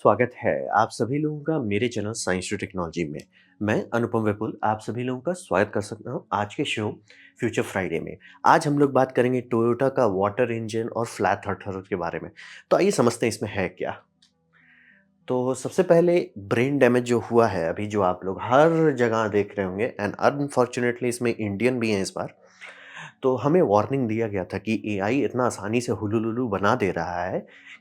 स्वागत है आप सभी लोगों का मेरे चैनल साइंस टू टेक्नोलॉजी में। मैं अनुपम विपुल आप सभी लोगों का स्वागत कर सकता हूं आज के शो फ्यूचर फ्राइडे में। आज हम लोग बात करेंगे टोयोटा का वाटर इंजन और फ्लैट अर्थ के बारे में। तो आइए समझते हैं इसमें है क्या। तो सबसे पहले ब्रेन डैमेज जो हुआ है अभी जो आप लोग हर जगह देख रहे होंगे एंड अनफॉर्चुनेटली इसमें इंडियन भी हैं इस बार। तो हमें वार्निंग दिया गया था कि एआई इतना आसानी से हुलुलुलु बना दे रहा है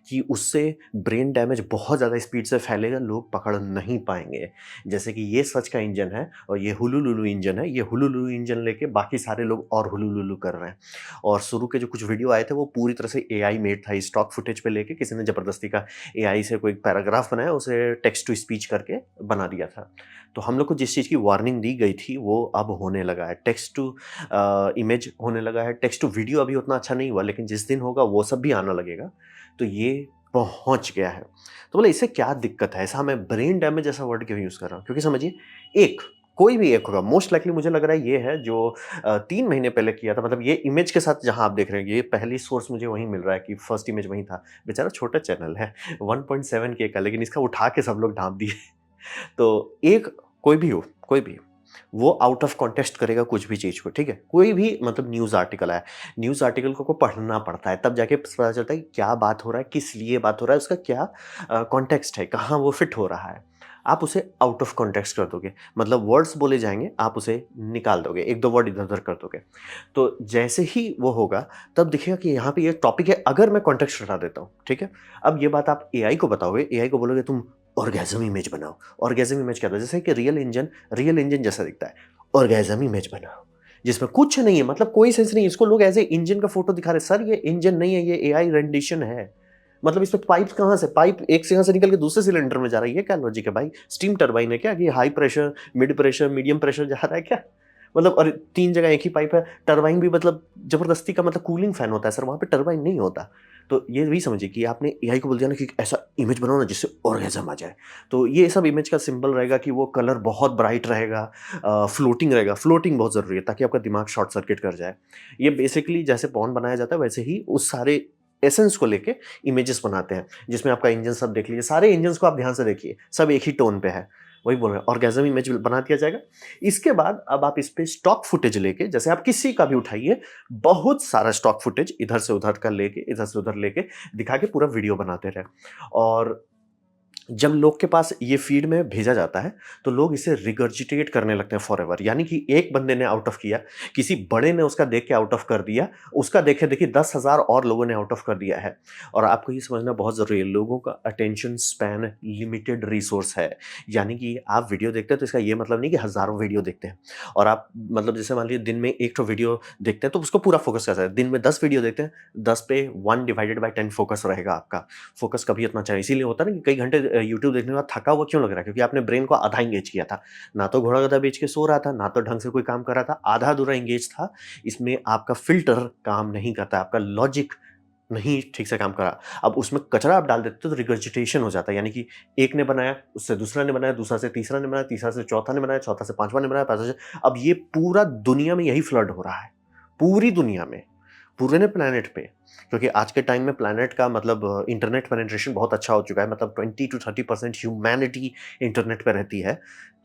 कि उससे ब्रेन डैमेज बहुत ज़्यादा स्पीड से फैलेगा, लोग पकड़ नहीं पाएँगे। जैसे कि ये सच का इंजन है और ये हुलुलुलु इंजन है, ये हुलुलुलु इंजन लेके बाकी सारे लोग और हुलुलुलु कर रहे हैं। और शुरू के जो कुछ वीडियो आए थे वो पूरी तरह से एआई मेड था, स्टॉक फुटेज पे लेके किसी ने ज़बरदस्ती का एआई से कोई पैराग्राफ बनाया, उसे टेक्स्ट टू स्पीच करके बना दिया था। तो हम लोग को जिस चीज़ की वार्निंग दी गई थी वो अब होने लगा है। टेक्स्ट टू इमेज होने लगा है, टेक्स्ट टू वीडियो अभी उतना अच्छा नहीं हुआ लेकिन जिस दिन होगा वो सब भी आने लगेगा। तो ये पहुँच गया है। तो बोले इससे क्या दिक्कत है? ऐसा मैं ब्रेन डैमेज जैसा वर्ड क्यों यूज़ कर रहा हूँ? क्योंकि समझिए एक कोई भी एक होगा, मोस्ट लाइकली मुझे लग रहा है ये है जो 3 महीने पहले किया था। मतलब ये इमेज के साथ जहाँ आप देख रहे हैं, ये पहली सोर्स मुझे वहीं मिल रहा है कि फर्स्ट इमेज वहीं था। बेचारा छोटा चैनल है 1.7 के का, लेकिन इसका उठा के सब लोग ढाँप दिए। तो एक कोई भी हो, कोई भी, वो आउट ऑफ कॉन्टेक्स्ट करेगा कुछ भी चीज़ को, ठीक है? कोई भी मतलब न्यूज़ आर्टिकल है, न्यूज़ आर्टिकल को पढ़ना पड़ता है, तब जाके पता चलता है कि क्या बात हो रहा है, किस लिए बात हो रहा है, उसका क्या कॉन्टेक्स्ट है, कहाँ वो फिट हो रहा है। आप उसे आउट ऑफ कॉन्टेक्स्ट कर दोगे, मतलब वर्ड्स बोले जाएँगे, आप उसे निकाल दोगे, 1-2 वर्ड इधर-उधर कर दोगे। तो जैसे ही वो होगा, तब दिखेगा कि यहाँ पे ये टॉपिक है, अगर मैं कॉन्टेक्स्ट हटा देता हूँ, ठीक है? अब ये बात आप एआई को बताओगे, एआई को बोलोगे तुम ऑर्गेज़म इमेज बनाओ। ऑर्गेज़म इमेज क्या होता है? जैसे कि रियल इंजन जैसा दिखता है। ऑर्गेज़म इमेज बनाओ, जिसमें कुछ नहीं है, मतलब कोई सेंस नहीं है। इसको लोग ऐज़ ए इंजन का फ़ोटो दिखा रहे हैं। सर ये इंजन नहीं है, ये एआई रेंडिशन है। मतलब इसमें पाइप कहाँ से? पाइप एक जगह से निकल के दूसरे सिलेंडर में जा रहा है, ये क्या लॉजिक है भाई? स्टीम टरबाइन है क्या? कि high pressure, mid pressure, medium pressure जा रहा है क्या? मतलब और 3 जगह एक ही पाइप है। टरबाइन भी मतलब ज़बरदस्ती का मतलब कूलिंग फैन होता है सर, वहाँ पे टरबाइन नहीं होता। तो ये भी समझिए कि आपने एआई को बोल दिया ना कि ऐसा इमेज बनाओ ना जिससे ऑर्गेज़म आ जाए। तो ये सब इमेज का सिंबल रहेगा कि वो कलर बहुत ब्राइट रहेगा, फ्लोटिंग रहेगा। फ्लोटिंग बहुत ज़रूरी है ताकि आपका दिमाग शॉर्ट सर्किट कर जाए। ये बेसिकली जैसे पॉर्न बनाया जाता है वैसे ही उस सारे एसेंस को लेके इमेजेस बनाते हैं, जिसमें आपका इंजन सब देख लीजिए। सारे इंजन्स को आप ध्यान से देखिए, सब एक ही टोन पे है। वही बोल रहे हैं, ऑर्गेज़म इमेज बना दिया जाएगा। इसके बाद अब आप इस पे स्टॉक फुटेज लेके, जैसे आप किसी का भी उठाइए, बहुत सारा स्टॉक फुटेज इधर से उधर का लेके, इधर से उधर लेके दिखा के पूरा वीडियो बनाते रहे। और जब लोग के पास ये फीड में भेजा जाता है, तो लोग इसे रिगर्जिटेट करने लगते हैं फॉरएवर। यानी कि एक बंदे ने आउट ऑफ किया, किसी बड़े ने उसका देख के आउट ऑफ कर दिया, उसका देखे-देखी 10,000 और लोगों ने आउट ऑफ कर दिया है। और आपको ये समझना बहुत ज़रूरी है, लोगों का अटेंशन स्पैन लिमिटेड रिसोर्स है। यानी कि आप वीडियो देखते हैं तो इसका ये मतलब नहीं कि हज़ारों वीडियो देखते हैं। और आप मतलब जैसे मान लीजिए दिन में 1 ठो वीडियो देखते हैं तो उसको पूरा फ़ोकस कैसा है, दिन में 10 वीडियो देखते हैं, 10 पे 1 डिवाइडेड बाय 10 फ़ोकस रहेगा आपका। फ़ोकस कभी इतना चाहिए, इसीलिए होता है ना कि कई घंटे यूट्यूब देखने के बाद थका हुआ क्यों लग रहा है? क्योंकि आपने ब्रेन को आधा एंगेज किया था। ना तो घोड़ा गधा बेच के सो रहा था, ना तो ढंग से कोई काम कर रहा था, आधा-अधूरा एंगेज था। इसमें आपका फ़िल्टर काम नहीं करता, आपका लॉजिक नहीं ठीक से काम करा। अब उसमें कचरा आप डाल देते हो तो रिगर्जिटेशन हो जाता है, यानी कि एक ने बनाया, उससे दूसरा ने बनाया, दूसरा से तीसरा ने बनाया, तीसरा से चौथा ने बनाया, चौथा से पाँचवां ने बनाया, पाँचवां से अब ये पूरा दुनिया में यही फ्लड हो रहा है। पूरी दुनिया में। पूरे ने प्लैनेट पे, क्योंकि आज के टाइम में प्लैनेट का मतलब इंटरनेट पेनिट्रेशन बहुत अच्छा हो चुका है, मतलब 20 टू 30% ह्यूमैनिटी इंटरनेट पे रहती है।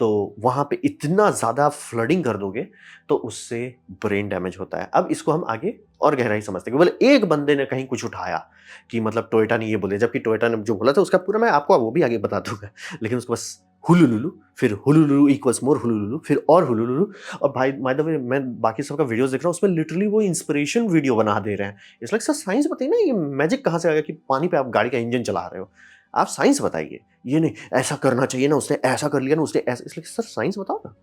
तो वहाँ पे इतना ज़्यादा फ्लडिंग कर दोगे तो उससे ब्रेन डैमेज होता है। अब इसको हम आगे और गहराई समझते हैं कि बोले एक बंदे ने कहीं कुछ उठाया कि मतलब टोयोटा ने ये बोले, जबकि टोयोटा ने जो बोला था उसका पूरा मैं आपको वो भी आगे बता दूँगा। लेकिन उसको बस हुलुलुलु, फिर हुलुलुलु इक्वल्स मोर हुलुलुलु, फिर और हुलुलुलु। और भाई बाय द वे मैं बाकी सबका वीडियोज़ देख रहा हूँ, उसमें लिटरली वो इंस्पिरेशन वीडियो बना दे रहे हैं। इट्स लाइक सर साइंस बताइए ना, ये मैजिक कहाँ से आ गया कि पानी पे आप गाड़ी का इंजन चला रहे हो? आप साइंस बताइए। ये नहीं ऐसा करना चाहिए ना, उसने ऐसा कर लिया ना, उसने ऐसा, इट्स लाइक सर साइंस बताओ ना।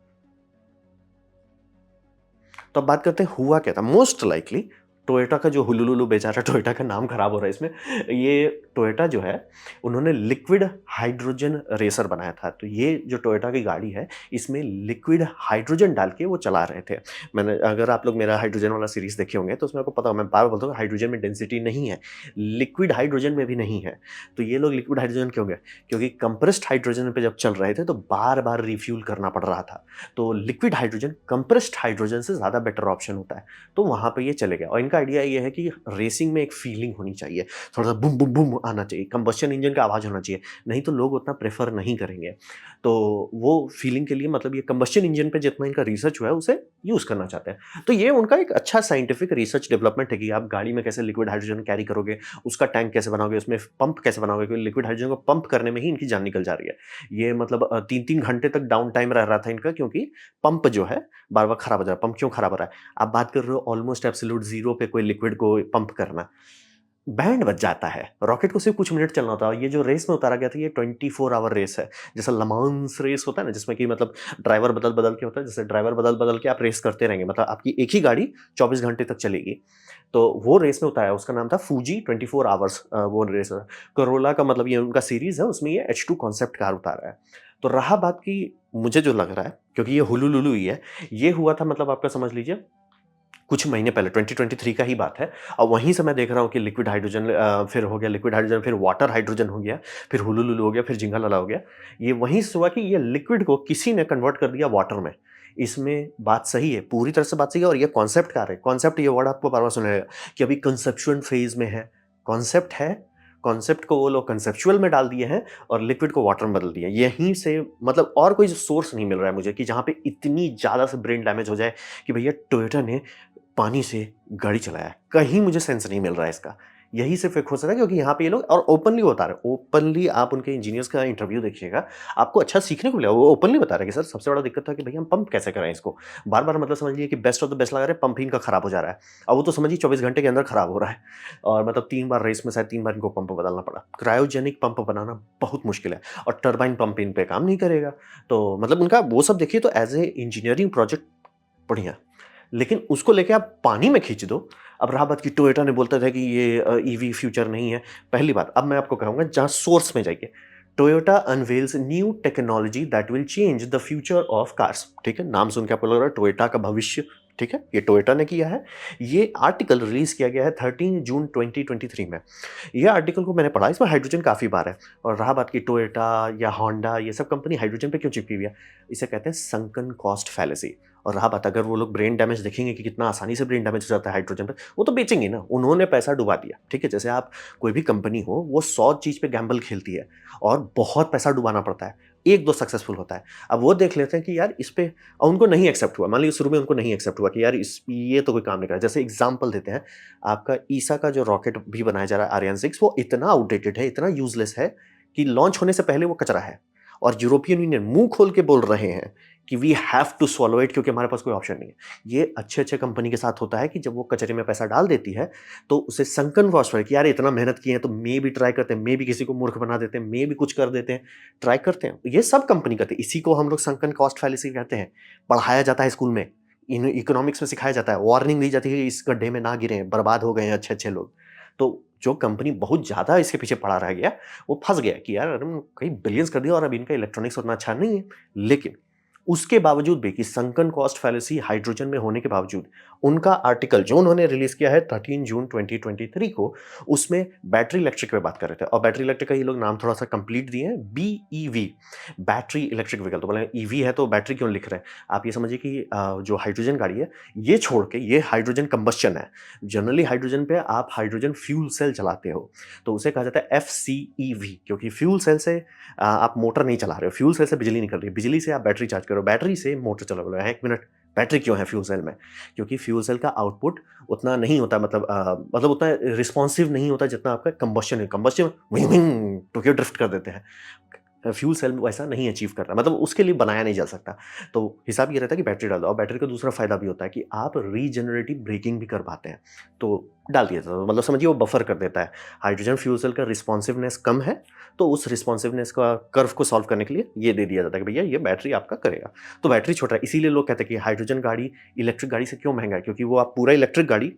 तो अब बात करते हैं हुआ क्या था? मोस्ट लाइकली टोयोटा का जो हुलुलुलु बेचारा टोयोटा का नाम खराब हो रहा है इसमें। ये टोयोटा जो है, उन्होंने लिक्विड हाइड्रोजन रेसर बनाया था। तो ये जो टोयोटा की गाड़ी है, इसमें लिक्विड हाइड्रोजन डाल के वो चला रहे थे। मैंने अगर आप लोग मेरा हाइड्रोजन वाला सीरीज़ देखे होंगे तो उसमें आपको पता होगा, मैं बार-बार बोलता हूँ हाइड्रोजन में डेंसिटी नहीं है, लिक्विड हाइड्रोजन में भी नहीं है। तो ये लोग लिक्विड हाइड्रोजन क्यों गए? क्योंकि कंप्रेस्ड हाइड्रोजन पे जब चल रहे थे तो बार-बार रिफ्यूल करना पड़ रहा था। तो लिक्विड हाइड्रोजन कंप्रेस्ड हाइड्रोजन से ज़्यादा बेटर ऑप्शन होता है। तो वहाँ पे ये चले गए और इनका आइडिया ये है कि रेसिंग में एक फीलिंग होनी चाहिए, थोड़ा-सा बूम बूम बूम आना चाहिए, कंबस्शन इंजन का आवाज़ होना चाहिए, नहीं तो लोग उतना प्रेफर नहीं करेंगे। तो वो फीलिंग के लिए मतलब ये कंबस्शन इंजन पे जितना इनका रिसर्च हुआ है उसे यूज़ करना चाहते हैं। तो ये उनका एक अच्छा साइंटिफिक रिसर्च डेवलपमेंट है कि आप गाड़ी में कैसे लिक्विड हाइड्रोजन कैरी करोगे, उसका टैंक कैसे बनाओगे, उसमें पंप कैसे बनाओगे, क्योंकि लिक्विड हाइड्रोजन को पंप करने में ही इनकी जान निकल जा रही है। ये मतलब 3-3 घंटे तक डाउन टाइम रह रहा था इनका, क्योंकि पंप जो है बार-बार खराब हो जा रहा है। पंप क्यों खराब हो रहा है? आप बात कर रहे हो ऑलमोस्ट एब्सोल्यूट ज़ीरो पे कोई लिक्विड को पंप करना। बैंड बज जाता है। रॉकेट को सिर्फ़ कुछ मिनट चलना होता है। ये जो रेस में उतारा गया था ये 24 आवर रेस है। जैसा ले मांस रेस होता है ना, जिसमें कि मतलब ड्राइवर बदल-बदल के होता है, जैसे ड्राइवर बदल-बदल के आप रेस करते रहेंगे। मतलब आपकी एक ही गाड़ी 24 घंटे तक चलेगी। तो वो रेस में उतारा है, उसका नाम था फूजी 24 आवर्स वो रेस है। कोरोला का मतलब ये उनका सीरीज़ है, उसमें ये H2 कॉन्सेप्ट कार उतारा है। तो रहा बात कि मुझे जो लग रहा है, क्योंकि ये हुलुलुलु ही है, ये हुआ था मतलब आपका समझ लीजिए कुछ महीने पहले 2023 का ही बात है और वहीं से मैं देख रहा हूँ कि लिक्विड हाइड्रोजन फिर हो गया लिक्विड हाइड्रोजन, फिर वाटर हाइड्रोजन हो गया, फिर हुलुलुलु हो गया, फिर जिंगालाला हो गया। ये वहीं से हुआ कि ये लिक्विड को किसी ने कन्वर्ट कर दिया वाटर में। इसमें बात सही है, पूरी तरह से बात सही है और ये कॉन्सेप्ट कार है। कॉन्सेप्ट ये वर्ड आपको बार-बार सुनाया कि अभी कंसेप्चुअल फेज़ में है। कॉन्सेप्ट है, कॉन्सेप्ट को वो लोग कंसेप्चुअल में डाल दिए हैं और लिक्विड को वाटर में बदल दिया है। यहीं से मतलब और कोई सोर्स नहीं मिल रहा है मुझे कि जहाँ पे इतनी ज़्यादा से ब्रेन डैमेज हो जाए कि भैया टोयोटा ने पानी से गाड़ी चलाया है। कहीं मुझे सेंस नहीं मिल रहा है इसका। यही सिर्फ़ एक हो सकता है क्योंकि यहाँ पे ये लोग और ओपनली बता रहे हैं। ओपनली आप उनके इंजीनियर्स का इंटरव्यू देखिएगा, आपको अच्छा सीखने को मिलेगा। वो ओपनली बता रहे हैं कि सर सबसे बड़ा दिक्कत था कि भैया हम पंप कैसे करें इसको? बार-बार मतलब समझ लीजिए कि बेस्ट ऑफ द बेस्ट लगा रहे हैं, पंप ही इनका खराब हो जा रहा है। अब वो तो समझिए 24 घंटे के अंदर खराब हो रहा है और मतलब 3 बार रेस में शायद 3 बार इनको पंप बदलना पड़ा। क्रायोजेनिक पंप बनाना बहुत मुश्किल है और टरबाइन पंप इन पे काम नहीं करेगा। तो मतलब उनका वो सब देखिए तो एज़ ए इंजीनियरिंग प्रोजेक्ट बढ़िया। लेकिन उसको लेके आप पानी में खींच दो। अब रहा बात कि टोयोटा ने बोलता था कि ये ईवी फ्यूचर नहीं है। पहली बात, अब मैं आपको कहूँगा जहाँ सोर्स में जाइए। Toyota unveils new technology that will change the future of cars. ठीक है? नाम सुन के आपको लग रहा है टोयोटा का भविष्य, ठीक है? ये टोयोटा ने किया है। ये आर्टिकल रिलीज़ किया गया है 13 जून 2023 में। ये आर्टिकल को मैंने पढ़ा, इसमें हाइड्रोजन काफ़ी बार है और रहा बात कि टोयोटा या होंडा ये सब कंपनी हाइड्रोजन पे क्यों चिपकी हुई है? इसे कहते हैं संकन कॉस्ट फैलेसी। और रहा बात अगर वो लोग ब्रेन डैमेज देखेंगे कि कितना आसानी से ब्रेन डैमेज हो जाता है हाइड्रोजन पे, वो तो बेचेंगे ना, उन्होंने पैसा डुबा दिया, ठीक है? जैसे आप कोई भी कंपनी हो, वो 100 चीज़ पे गैम्बल खेलती है और बहुत पैसा डुबाना पड़ता है, 1-2 सक्सेसफुल होता है। अब वो देख लेते हैं कि यार इस पे और उनको नहीं एक्सेप्ट हुआ, मान लीजिए शुरू में उनको नहीं एक्सेप्ट हुआ कि यार इस ये तो कोई काम नहीं कर रहा। जैसे एग्ज़ाम्पल देते हैं, आपका ईसा का जो रॉकेट भी बनाया जा रहा है आर्यन 6 वो इतना आउटडेटेड है, इतना यूज़लेस है कि लॉन्च होने से पहले वो कचरा है और यूरोपियन यूनियन मुँह खोल के बोल रहे हैं कि we have to swallow it क्योंकि हमारे पास कोई ऑप्शन नहीं है। ये अच्छे-अच्छे कंपनी के साथ होता है कि जब वो कचरे में पैसा डाल देती है, तो उसे संकन कॉस्ट है कि यार इतना मेहनत किए हैं तो मे भी ट्राई करते हैं, मे भी किसी को मूर्ख बना देते हैं, मे भी कुछ कर देते हैं, ट्राई करते हैं। ये सब कंपनी करती है। इसी को हम लोग संकन कॉस्ट फैलेसी कहते हैं। पढ़ाया जाता है स्कूल में, इन इकोनॉमिक्स में सिखाया जाता है, वार्निंग दी जाती है कि इस गड्ढे में ना गिरें, बर्बाद हो गए हैं अच्छे-अच्छे लोग। तो जो कंपनी बहुत ज़्यादा इसके पीछे पड़ा रह गया, वो फँस गया कि यार अरे कई बिलियंस कर दिया और अब इनका इलेक्ट्रॉनिक्स उतना अच्छा नहीं है। लेकिन उसके बावजूद भी कि संकन कॉस्ट फैलेसी हाइड्रोजन में होने के बावजूद उनका आर्टिकल जो उन्होंने रिलीज किया है 13 जून 2023 को, उसमें बैटरी इलेक्ट्रिक पे बात कर रहे थे और बैटरी इलेक्ट्रिक का ये लोग नाम थोड़ा सा कंप्लीट दिए हैं, बीईवी, बैटरी इलेक्ट्रिक व्हीकल। तो बोले ईवी है तो बैटरी क्यों लिख रहे हैं? आप ये समझिए कि जो हाइड्रोजन गाड़ी है ये छोड़ के ये हाइड्रोजन कंबस्शन है। जनरली हाइड्रोजन पे आप हाइड्रोजन फ्यूल सेल चलाते हो तो उसे कहा जाता है एफसीईवी, क्योंकि फ्यूल सेल से आप मोटर नहीं चला रहे हो, फ्यूल सेल से बिजली निकल रही है, बिजली से आप बैटरी चार्ज करो, बैटरी से मोटर चला रहे हो। एक मिनट, बैटरी क्यों है फ्यूल सेल में? क्योंकि फ्यूल सेल का आउटपुट उतना नहीं होता, मतलब उतना रिस्पॉन्सिव नहीं होता जितना आपका कंबस्शन है। Combustion wing wing Tokyo drift कर देते हैं। फ्यूल सेल वैसा नहीं अचीव कर रहा, मतलब उसके लिए बनाया नहीं जा सकता। तो हिसाब ये रहता है कि बैटरी डाल दो और बैटरी का दूसरा फ़ायदा भी होता है कि आप रीजनरेटिव ब्रेकिंग भी कर पाते हैं। तो डाल दिया जाता है, मतलब समझिए वो बफर कर देता है। हाइड्रोजन फ्यूल सेल का रिस्पॉन्सिवनेस कम है, तो उस रिस्पॉन्सिवनेस का कर्व को सॉल्व करने के लिए ये दे दिया जाता है कि भैया ये बैटरी आपका करेगा। तो बैटरी छोटा है, इसीलिए लोग कहते हैं कि हाइड्रोजन गाड़ी इलेक्ट्रिक गाड़ी से क्यों महँगा है? क्योंकि वो आप पूरा इलेक्ट्रिक गाड़ी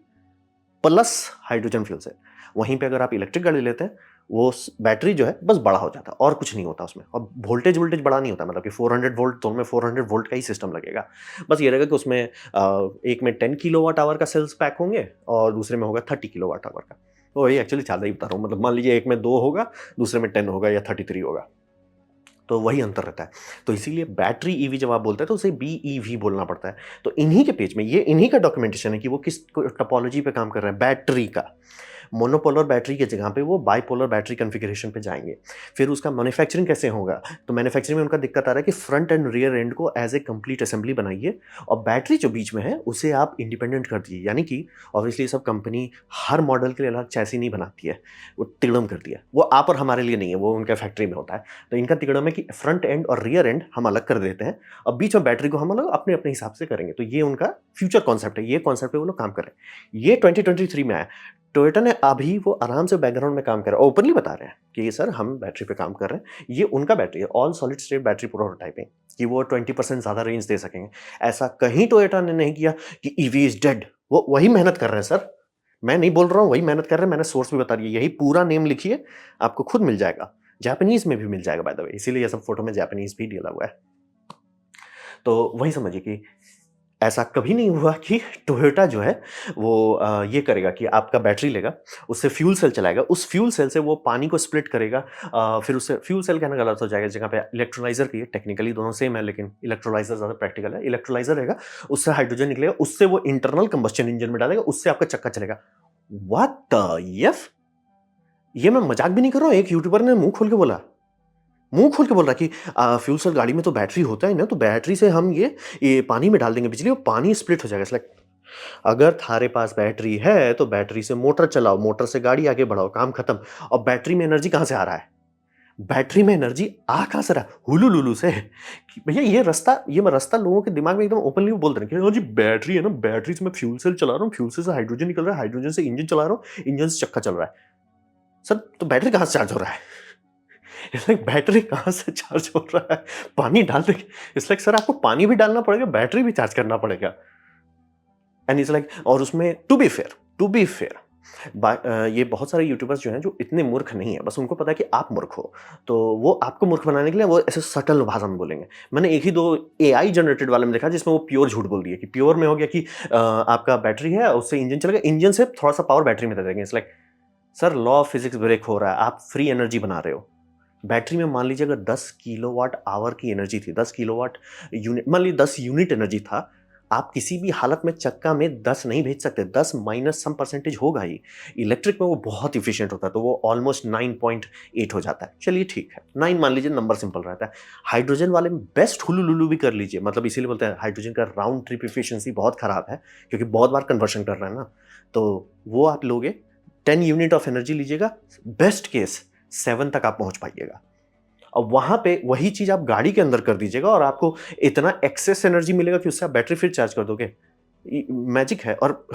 प्लस हाइड्रोजन फ्यूल सेल। वहीं पे अगर आप इलेक्ट्रिक गाड़ी लेते हैं, वो बैटरी जो है बस बड़ा हो जाता है और कुछ नहीं होता उसमें और वोल्टेज बड़ा नहीं होता, मतलब कि 400 वोल्ट तो उनमें 400 वोल्ट का ही सिस्टम लगेगा। बस ये रहेगा कि उसमें एक में 10 किलोवाट आवर का सेल्स पैक होंगे और दूसरे में होगा 30 किलोवाट आवर का। तो वही एक्चुअली ज़्यादा ही बता रहा हूँ, मतलब मान लीजिए एक में 2 होगा, दूसरे में 10 होगा या 33 होगा। तो वही अंतर रहता है। तो इसीलिए बैटरी ईवी जब आप बोलते हैं तो उसे बीईवी बोलना पड़ता है। तो इन्हीं के पेज में ये इन्हीं का डॉक्यूमेंटेशन है कि वो किस टोपोलॉजी पे काम कर रहे हैं, बैटरी का। मोनोपोलर बैटरी की जगह पे वो बाइपोलर बैटरी कॉन्फ़िगरेशन पे जाएँगे। फिर उसका मैन्युफैक्चरिंग कैसे होगा? तो मैन्युफैक्चरिंग में उनका दिक्कत आ रहा है कि फ्रंट एंड रियर एंड को एज़ ए कंप्लीट असेंबली बनाइए और बैटरी जो बीच में है, उसे आप इंडिपेंडेंट कर दीजिए। यानी कि ऑब्वियसली ये सब कंपनी हर मॉडल के लिए अलग चैसी नहीं बनाती है, वो तिगड़म करती है। वो आप और हमारे लिए नहीं है, वो उनके फैक्ट्री में होता है। तो इनका तिगड़म है कि फ्रंट एंड और रियर एंड हम अलग कर देते हैं और बीच में बैटरी को हम अलग अपने-अपने हिसाब से करेंगे। तो ये उनका फ्यूचर कॉन्सेप्ट है, ये कॉन्सेप्ट पे वो लोग काम कर रहे हैं। ये 2023 में आया। टोयोटा ने अभी वो आराम से बैकग्राउंड में काम कर रहा है, ओपनली बता रहे हैं कि ये सर हम बैटरी पे काम कर रहे हैं। ये उनका बैटरी है, all solid state battery prototyping कि वो 20% ज़्यादा रेंज दे सकेंगे। ऐसा कहीं टोयोटा ने नहीं किया कि ईवी इज़ डेड। वो वही मेहनत कर रहे हैं सर। मैं नहीं बोल रहा हूँ, वही मेहनत कर रहे हैं, मैंने सोर्स भी बता दिया। यही पूरा नेम लिखिए, आपको खुद मिल जाएगा। जापानीज़ में भी मिल जाएगा बाय द वे, इसीलिए ये सब फ़ोटो में जापानीज़ भी डला हुआ है। तो वही समझिए कि ऐसा कभी नहीं हुआ कि टोयोटा जो है वो ये करेगा कि आपका बैटरी लेगा, उससे फ्यूल सेल चलाएगा, उस फ्यूल सेल से वो पानी को स्प्लिट करेगा, फिर उससे फ्यूल सेल कहना गलत हो जाएगा, इस जगह पे इलेक्ट्रोलाइज़र कहिए, टेक्निकली दोनों सेम है लेकिन इलेक्ट्रोलाइज़र ज़्यादा प्रैक्टिकल है। इलेक्ट्रोलाइज़र रहेगा, उससे हाइड्रोजन निकलेगा, उससे वो इंटरनल कंबस्चन इंजन में डालेगा, उससे आपका चक्का चलेगा। What the F! ये मैं मज़ाक भी नहीं कर रहा हूँ, एक यूट्यूबर ने मुँह खोल के बोला। मुँह खोल के बोल रहा है कि फ्यूल सेल गाड़ी में तो बैटरी होता है ना, तो बैटरी से हम ये पानी में डाल देंगे बिजली और पानी स्प्लिट हो जाएगा। इट्स लाइक अगर थारे पास बैटरी है, तो बैटरी से मोटर चलाओ, मोटर से गाड़ी आगे बढ़ाओ, काम खत्म। और बैटरी में एनर्जी कहाँ से आ रहा है? बैटरी में एनर्जी आ कहाँ से रहा है? हुलू-लुलू से। कि भैया ये रास्ता लोगों के दिमाग में एकदम ओपनली बोल दे रहे हैं कि हाँ जी, बैटरी है ना, बैटरी से मैं फ्यूल सेल चला रहा हूँ, फ्यूल सेल से हाइड्रोजन निकल रहा है, हाइड्रोजन से इंजन चला रहा हूँ, इंजन से चक्का चल रहा है। सर, तो बैटरी कहाँ से चार्ज हो रहा है? इट्स लाइक बैटरी कहाँ से चार्ज हो रहा है? पानी डाल देंगे। इट्स लाइक सर आपको पानी भी डालना पड़ेगा, बैटरी भी चार्ज करना पड़ेगा। एंड इट्स लाइक और उसमें टू बी फेयर ये बहुत सारे यूट्यूबर्स जो हैं जो इतने मूर्ख नहीं है, बस उनको पता है कि आप मूर्ख हो, तो वो आपको मूर्ख बनाने के लिए वो ऐसे सटल भाषा में बोलेंगे। मैंने एक ही दो एआई जनरेटेड वाले में देखा जिसमें वो प्योर झूठ बोल दिए कि प्योर में हो गया कि आपका बैटरी है, उससे इंजन चलेगा, इंजन से थोड़ा सा पावर बैटरी में दे देंगे। It's like sir law of physics break हो रहा है, आप फ्री एनर्जी बना रहे हो। बैटरी में मान लीजिए अगर 10 किलोवाट आवर की एनर्जी थी, 10 किलोवाट यूनिट, मान लीजिए 10 यूनिट एनर्जी था, आप किसी भी हालत में चक्का में 10 नहीं भेज सकते, 10 माइनस सम परसेंटेज होगा ही। इलेक्ट्रिक में वो बहुत एफिशिएंट होता है, तो वो ऑलमोस्ट 9.8 हो जाता है। चलिए ठीक है, 9 मान लीजिए, नंबर सिंपल रहता है। हाइड्रोजन वाले में बेस्ट हुलू-लुलू भी कर लीजिए, मतलब इसीलिए बोलते हैं हाइड्रोजन का राउंड ट्रिप एफिशिएंसी बहुत खराब है, क्योंकि बहुत बार कन्वर्शन कर रहे हैं ना, तो वो आप लोगे, 10 यूनिट ऑफ एनर्जी लीजिएगा, बेस्ट केस 7 तक आप पहुँच पाइएगा। अब वहाँ पे वही चीज़ आप गाड़ी के अंदर कर दीजिएगा और आपको इतना एक्सेस एनर्जी मिलेगा कि उससे आप बैटरी फिर चार्ज कर दोगे। मैजिक है। और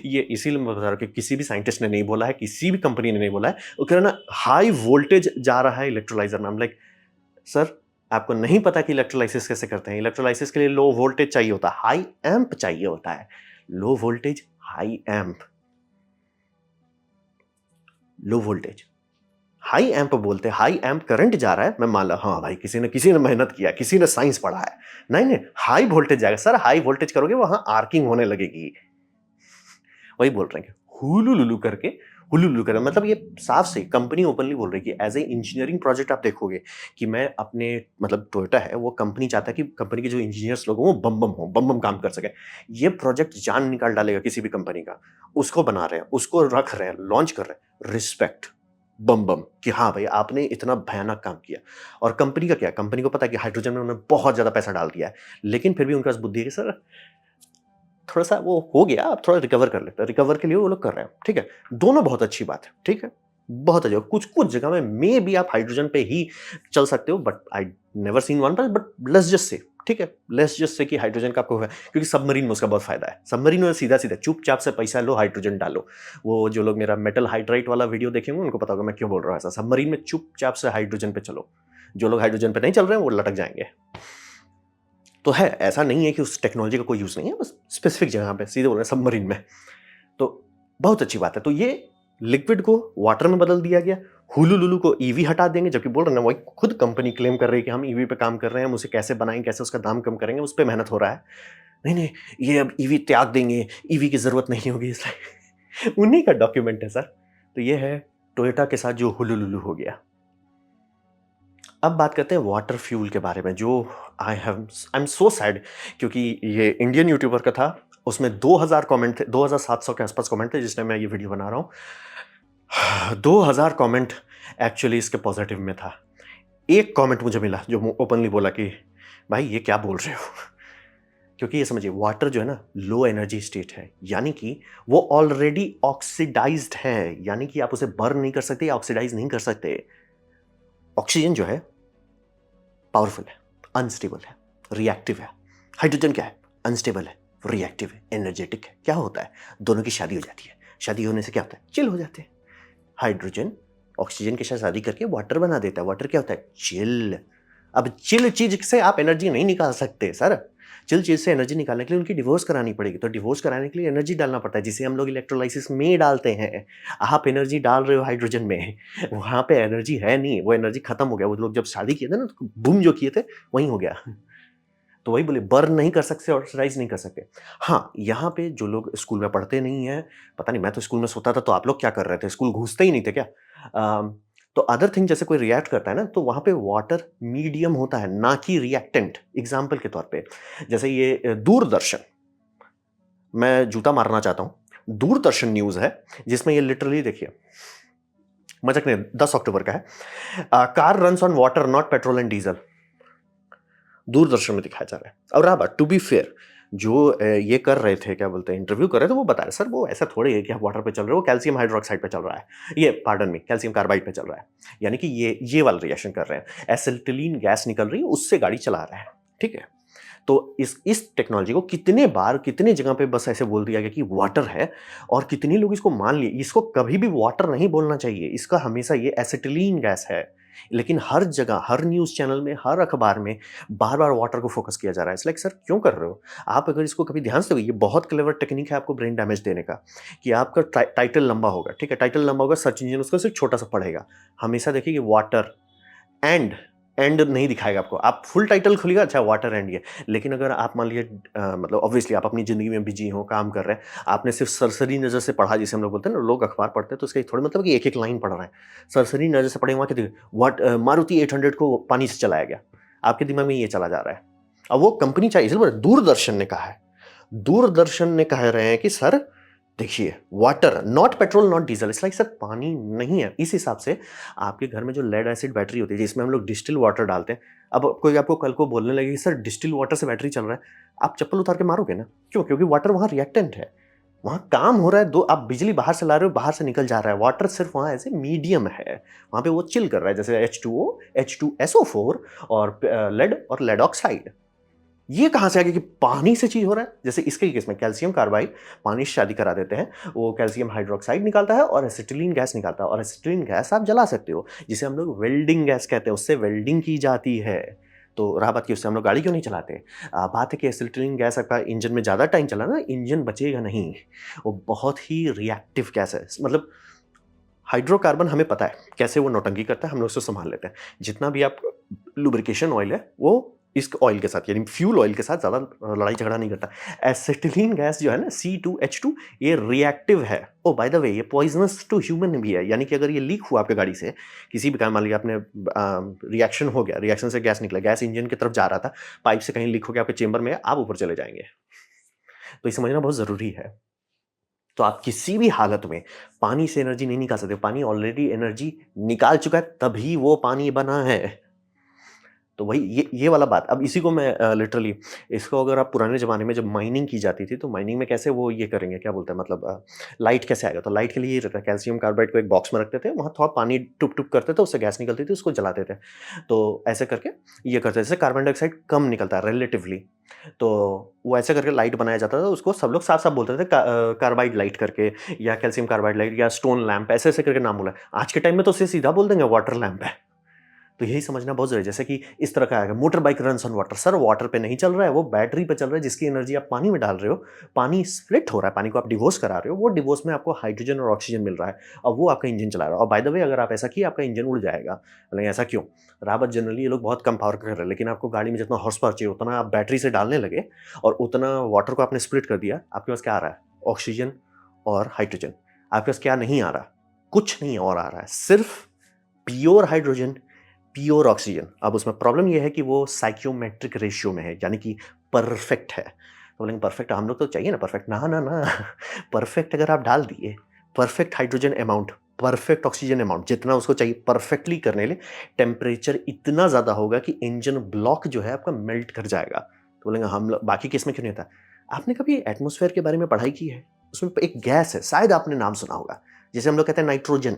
ये इसीलिए मैं बता रहा हूँ कि किसी भी साइंटिस्ट ने नहीं बोला है, किसी भी कंपनी ने नहीं बोला है। वो कह रहे हैं ना हाई वोल्टेज जा रहा है इलेक्ट्रोलाइजर में। लाइक सर आपको नहीं पता कि इलेक्ट्रोलाइसिस कैसे करते हैं। इलेक्ट्रोलाइसिस के लिए लो वोल्टेज चाहिए होता है, हाई एम्प चाहिए होता है। Low voltage, high amp, low voltage, high amp बोलते हैं, हाई एम्प करंट जा रहा है, मैं मान ला हाँ भाई किसी ने मेहनत किया, किसी ने साइंस पढ़ा है। नहीं, हाई वोल्टेज जाएगा। सर हाई वोल्टेज करोगे वहां आर्किंग होने लगेगी। वही बोल रहे हैं कि हुलू लुलू करे, मतलब ये साफ से कंपनी ओपनली बोल रही है कि एज ए इंजीनियरिंग प्रोजेक्ट आप देखोगे कि मैं अपने, मतलब टोयोटा है वो कंपनी चाहता है कि कंपनी के जो इंजीनियर्स लोग हों वो बम बम काम कर सके। ये प्रोजेक्ट जान निकाल डालेगा किसी भी कंपनी का। उसको बना रहे हैं, उसको रख रहे हैं, लॉन्च कर रहे हैं, रिस्पेक्ट, बम बम कि हाँ भाई आपने इतना भयानक काम किया। और कंपनी का क्या, कंपनी को पता है कि हाइड्रोजन में उन्होंने बहुत ज्यादा पैसा डाल दिया है, लेकिन फिर भी उनके पास बुद्धि है कि सर थोड़ा सा वो हो गया, आप थोड़ा रिकवर कर लेते हैं। रिकवर के लिए वो लोग कर रहे हैं, ठीक है। दोनों बहुत अच्छी बात है, ठीक है, बहुत अच्छा। कुछ कुछ जगह में मे भी आप हाइड्रोजन पे ही चल सकते हो, but I never seen one, but let's just say, ठीक है, लेट्स जस्ट से कि हाइड्रोजन का आपको है, क्योंकि सबमरीन में उसका बहुत फायदा है। सबमरीन में सीधा सीधा चुपचाप से पैसा लो, हाइड्रोजन डालो। वो जो लोग मेरा मेटल हाइड्राइट वाला वीडियो देखेंगे उनको पता होगा मैं क्यों बोल रहा हूँ ऐसा। सबमरीन में चुपचाप से हाइड्रोजन पे चलो, जो लोग हाइड्रोजन पे नहीं चल रहे हैं वो लटक जाएंगे। तो है, ऐसा नहीं है कि उस टेक्नोलॉजी का कोई यूज नहीं है, बस स्पेसिफिक जगह पे सीधे बोल रहे हैं सबमरीन में। तो बहुत अच्छी बात है। तो ये लिक्विड को वाटर में बदल दिया गया, हुलू लुलू को ईवी हटा देंगे, जबकि बोल रहे हैं वही खुद कंपनी क्लेम कर रही है कि हम ईवी पे काम कर रहे हैं, हम उसे कैसे बनाएंगे, कैसे उसका दाम कम करेंगे, उस पर मेहनत हो रहा है। नहीं नहीं, ये अब ईवी त्याग देंगे, ईवी की जरूरत नहीं होगी, इसलिए उन्हीं का डॉक्यूमेंट है सर। तो ये है टोयोटा के साथ जो हुलू लुलू हो गया। अब बात करते हैं वाटर फ्यूल के बारे में, जो आई एम सो सैड, क्योंकि ये इंडियन यूट्यूबर का था, उसमें 2000 कमेंट थे, 2700 के आसपास कमेंट थे जिस टाइम मैं ये वीडियो बना रहा हूँ। 2000 कमेंट एक्चुअली इसके पॉजिटिव में था। एक कमेंट मुझे मिला जो ओपनली बोला कि भाई ये क्या बोल रहे हो। क्योंकि ये समझिए वाटर जो है ना लो एनर्जी स्टेट है, यानी कि वो ऑलरेडी ऑक्सीडाइज्ड है, यानी कि आप उसे बर्न नहीं कर सकते या ऑक्सीडाइज नहीं कर सकते। ऑक्सीजन जो है पावरफुल है, अनस्टेबल है, रिएक्टिव है। हाइड्रोजन क्या है? अनस्टेबल है, रिएक्टिव है, एनर्जेटिक है। क्या होता है? दोनों की शादी हो जाती है। शादी होने से क्या होता है? चिल हो जाते हैं। हाइड्रोजन ऑक्सीजन के साथ शादी करके वाटर बना देता है। वाटर क्या होता है? चिल। अब चिल चीज से आप एनर्जी नहीं निकाल सकते सर। चिल चीज से एनर्जी निकालने के लिए उनकी डिवोर्स करानी पड़ेगी, तो डिवोर्स कराने के लिए एनर्जी डालना पड़ता है, जिसे हम लोग इलेक्ट्रोलाइसिस में डालते हैं। आप एनर्जी डाल रहे हो हाइड्रोजन में, वहां पे एनर्जी है नहीं, वो एनर्जी खत्म हो गया। वो लोग जब शादी किए थे ना तो बूम जो किए थे वहीं हो गया। तो वही बोले बर्न नहीं कर सकते, ऑक्सीडाइज नहीं कर सकते। हाँ, यहाँ पे जो लोग स्कूल में पढ़ते नहीं है, पता नहीं, मैं तो स्कूल में सोता था, तो आप लोग क्या कर रहे थे? स्कूल घुसते ही नहीं थे क्या? तो अदर थिंग, जैसे कोई रिएक्ट करता है ना, तो वहाँ पे वाटर मीडियम होता है, ना कि रिएक्टेंट। एग्जाम्पल के तौर पे जैसे ये दूरदर्शन, मैं जूता मारना चाहता हूँ, दूरदर्शन न्यूज़ है जिसमें ये लिटरली देखिए, मजाक नहीं, 10 अक्टूबर का है। Car runs on water not petrol and diesel, Doordarshan में दिखाया जा रहा है। और रहा बात, टू बी फेयर, जो ये कर रहे थे, क्या बोलते हैं, इंटरव्यू कर रहे थे, वो बता रहे सर वो ऐसा थोड़ी है कि आप वाटर पे चल रहे हो, कैल्शियम हाइड्रोक्साइड पे चल रहा है, ये पार्डन में कैल्शियम कार्बाइड पे चल रहा है, यानी कि ये वाला रिएक्शन कर रहे हैं, एसिटिलीन गैस निकल रही है, उससे गाड़ी चला रहा है। ठीक है, तो इस टेक्नोलॉजी को कितने बार कितने जगह पे बस ऐसे बोल दिया गया कि वाटर है, और कितने लोग इसको मान लिए। इसको कभी भी वाटर नहीं बोलना चाहिए, इसका हमेशा ये एसिटिलीन गैस है। लेकिन हर जगह, हर न्यूज़ चैनल में, हर अखबार में बार-बार वाटर को फोकस किया जा रहा है। इट्स लाइक सर क्यों कर रहे हो? आप अगर इसको कभी ध्यान से देखोगे, ये बहुत क्लेवर टेक्निक है आपको ब्रेन डैमेज देने का, कि आपका टाइटल लंबा होगा, ठीक है? टाइटल लंबा होगा, सर्च इंजन उसको सिर्फ छोटा-सा पढ़ेगा। हमेशा देखिए कि वाटर एंड एंड नहीं दिखाएगा आपको। आप फुल टाइटल खोलिएगा, अच्छा वाटर एंड ये। लेकिन अगर आप मान लीजिए मतलब ऑब्वियसली आप अपनी ज़िंदगी में बिजी हो, काम कर रहे हैं, आपने सिर्फ सरसरी नज़र से पढ़ा, जिसे हम लोग बोलते हैं ना, लोग अखबार पढ़ते हैं तो उसका थोड़ा मतलब कि एक-एक लाइन पढ़ रहे हैं। सरसरी नज़र से पढ़े, वहाँ क्या देखिए, मारुति 800 को पानी से चलाया गया। आपके दिमाग में ये चला जा रहा है। अब वो कंपनी चाहिए, इसलिए दूरदर्शन ने कहा है, दूरदर्शन ने कह रहे हैं कि सर देखिए, water not petrol not diesel, it's like sir पानी नहीं है। इस हिसाब से आपके घर में जो लेड एसिड बैटरी होती है, जिसमें हम लोग डिस्टिल वाटर डालते हैं, अब कोई आपको कल को बोलने लगे कि सर डिस्टिल वाटर से बैटरी चल रहा है, आप चप्पल उतार के मारोगे ना। क्यों? क्योंकि वाटर वहाँ रिएक्टेंट है, वहाँ काम हो रहा है। दो आप बिजली बाहर से ला रहे हो, बाहर से निकल जा रहा है। वाटर सिर्फ वहाँ ऐसे मीडियम है, वहाँ पे वो चिल कर रहा है, जैसे H2O, H2SO4 और लेड और लेड ऑक्साइड। ये कहाँ से आ गया कि पानी से चीज हो रहा है? जैसे इसके केस में कैल्शियम कार्बाइड पानी से शादी करा देते हैं, वो कैल्शियम हाइड्रोक्साइड निकालता है और एसिटिलीन गैस निकालता है, और एसिटिलीन गैस आप जला सकते हो, जिसे हम लोग वेल्डिंग गैस कहते हैं, उससे वेल्डिंग की जाती है। तो रहा बात कि उससे हम लोग गाड़ी क्यों नहीं चलाते? बात है कि एसिटिलीन गैस आपका इंजन में ज़्यादा टाइम चला ना, इंजन बचेगा नहीं, वो बहुत ही रिएक्टिव गैस है। मतलब हाइड्रोकार्बन हमें पता है कैसे वो नौटंकी करता है, हम लोग उसको संभाल लेते हैं। जितना भी आप लुब्रिकेशन ऑयल है, वो इस ऑयल के साथ, यानी फ्यूल ऑयल के साथ ज़्यादा लड़ाई झगड़ा नहीं करता। एसिटिलीन गैस जो है ना, C2H2, ये रिएक्टिव है। ओ बाय द वे, ये पॉइजनस टू ह्यूमन भी है, यानी कि अगर ये लीक हुआ आपके गाड़ी से, किसी भी कारण, मान लिया आपने रिएक्शन हो गया, रिएक्शन से गैस निकला, गैस इंजन की तरफ जा रहा था, पाइप से कहीं लीक हो गया आपके चेंबर में, आप ऊपर चले जाएंगे। तो ये समझना बहुत ज़रूरी है। तो आप किसी भी हालत में पानी से एनर्जी नहीं निकाल सकते। पानी ऑलरेडी एनर्जी निकाल चुका है, तभी वो पानी बना है। तो वही ये वाला बात। अब इसी को मैं लिटरली, इसको अगर आप पुराने ज़माने में जब माइनिंग की जाती थी, तो माइनिंग में कैसे वो ये करेंगे, क्या बोलते हैं, मतलब लाइट कैसे आएगा? तो लाइट के लिए ये रहता है, कैल्शियम कार्बाइड को एक बॉक्स में रखते थे, वहाँ थोड़ा पानी टुप-टुप करते थे, उससे गैस निकलती थी, उसको जलाते थे। तो ऐसे करके ये करते थे, जैसे कार्बन डाइऑक्साइड कम निकलता है रिलेटिवली, तो वो ऐसे करके लाइट बनाया जाता था। उसको सब लोग साफ-साफ बोलते थे कार्बाइड लाइट करके, या कैल्शियम कार्बाइड लाइट, या स्टोन लैंप, ऐसे-ऐसे करके नाम बोला है। आज के टाइम में तो उसे सीधा बोल देंगे वाटर लैंप है। तो यही समझना बहुत ज़रूरी है। जैसे कि इस तरह का आएगा, motor bike runs on water. Sir water पे नहीं चल रहा है, वो बैटरी पे चल रहा है, जिसकी एनर्जी आप पानी में डाल रहे हो। पानी स्प्लिट हो रहा है, पानी को आप डिवोर्स करा रहे हो, वो डिवोर्स में आपको हाइड्रोजन और ऑक्सीजन मिल रहा है, और वो आपका इंजन चला रहा है। और बाय द वे, अगर आप ऐसा किए, आपका इंजन उड़ जाएगा। लेकिन ऐसा क्यों? रावत जनरली ये लोग बहुत कम पावर का कर रहे हैं, लेकिन आपको गाड़ी में जितना हॉर्स पावर चाहिए उतना आप बैटरी से डालने लगे, और उतना वाटर को आपने स्प्लिट कर दिया। आपके पास क्या आ रहा है? ऑक्सीजन और हाइड्रोजन। आपके पास क्या नहीं आ रहा? कुछ नहीं और आ रहा है, सिर्फ प्योर हाइड्रोजन, प्योर ऑक्सीजन। अब उसमें प्रॉब्लम यह है कि वो साइक्योमेट्रिक रेशियो में है, यानी कि परफेक्ट है। तो बोलेंगे परफेक्ट, हम लोग तो चाहिए ना परफेक्ट। ना, ना, ना परफेक्ट अगर आप डाल दिए, perfect hydrogen amount, perfect oxygen amount जितना उसको चाहिए परफेक्टली करने लिए, टेम्परेचर इतना ज़्यादा होगा कि इंजन ब्लॉक जो है आपका मेल्ट कर जाएगा। तो बोलेंगे हम लोग बाकी केस में क्यों नहीं होता? आपने कभी एटमॉस्फेयर के बारे में पढ़ाई की है? उसमें एक गैस है, शायद आपने नाम सुना होगा, जिसे हम लोग कहते हैं नाइट्रोजन,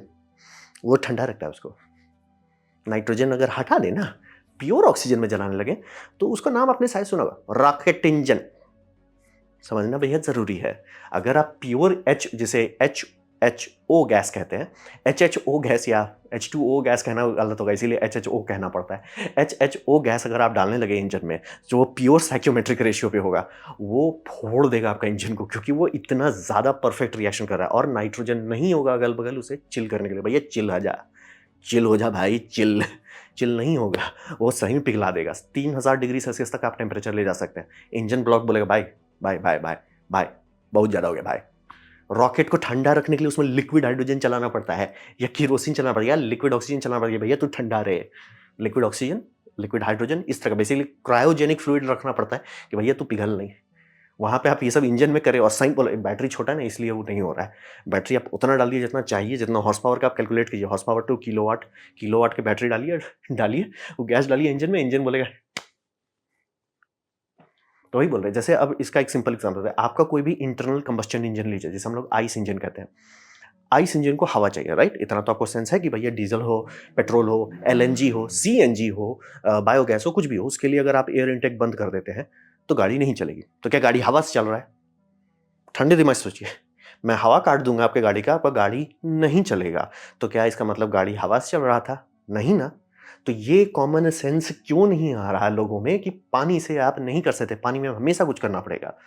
वो ठंडा रखता है उसको। नाइट्रोजन अगर हटा दें ना, प्योर ऑक्सीजन में जलाने लगे, तो उसका नाम आपने शायद सुना होगा, रॉकेट इंजन। समझना बेहद ज़रूरी है। अगर आप प्योर एच, जिसे HO गैस कहते हैं, HHO गैस या H2O गैस कहना गलत होगा, इसीलिए HHO कहना पड़ता है। HHO गैस अगर आप डालने लगे इंजन में, जो प्योर स्टोइकियोमेट्रिक रेशियो पे होगा, वो फोड़ देगा आपका इंजन को, क्योंकि वो इतना ज़्यादा परफेक्ट रिएक्शन कर रहा है। और नाइट्रोजन नहीं होगा अगल-बगल उसे चिल करने के लिए। भैया चिल हो जा भाई, चिल। चिल नहीं होगा, वो सही में पिघला देगा। 3000 डिग्री सेल्सियस तक आप टेम्परेचर ले जा सकते हैं। इंजन ब्लॉक बोलेगा bye, bye, bye, bye, bye, बहुत ज़्यादा हो गया बाय। रॉकेट को ठंडा रखने के लिए उसमें लिक्विड हाइड्रोजन चलाना पड़ता है, या केरोसिन चलाना पड़ेगा, लिक्विड ऑक्सीजन चलाना पड़ेगा। भैया तू ठंडा रहे। लिक्विड ऑक्सीजन, लिक्विड हाइड्रोजन, इस तरह का बेसिकली क्रायोजेनिक फ्लूइड रखना पड़ता है कि भैया तू पिघल नहीं। वहाँ पे आप ये सब इंजन में करें, और सही बोले, बैटरी छोटा है ना, इसलिए वो नहीं हो रहा है। बैटरी आप उतना डालिए जितना चाहिए, जितना हॉर्स पावर का आप कैलकुलेट कीजिए, horse power to kilowatt, kilowatt की बैटरी डालिए, डालिए वो गैस डालिए इंजन में, इंजन बोलेगा। तो वही बोल रहे हैं, जैसे अब इसका एक सिंपल एग्जांपल है, आपका कोई भी इंटरनल कंबस्चन इंजन लीजिए, जिसे हम लोग आइस इंजन कहते हैं। आइस इंजन को हवा चाहिए, राइट? इतना तो आपको सेंस है कि भैया डीजल हो, पेट्रोल हो, एलएनजी हो, सीएनजी हो, बायोगैस हो, कुछ भी हो, उसके लिए अगर आप एयर इनटेक बंद कर देते हैं तो गाड़ी नहीं चलेगी। तो क्या गाड़ी हवा से चल रहा है? ठंडे दिमाग से सोचिए, मैं हवा काट दूंगा आपके गाड़ी का, आपका गाड़ी नहीं चलेगा। तो क्या इसका मतलब गाड़ी हवा से चल रहा था? नहीं ना। तो ये कॉमन सेंस क्यों नहीं आ रहा लोगों में कि पानी से आप नहीं कर सकते, पानी में हमेशा कुछ करना पड़ेगा।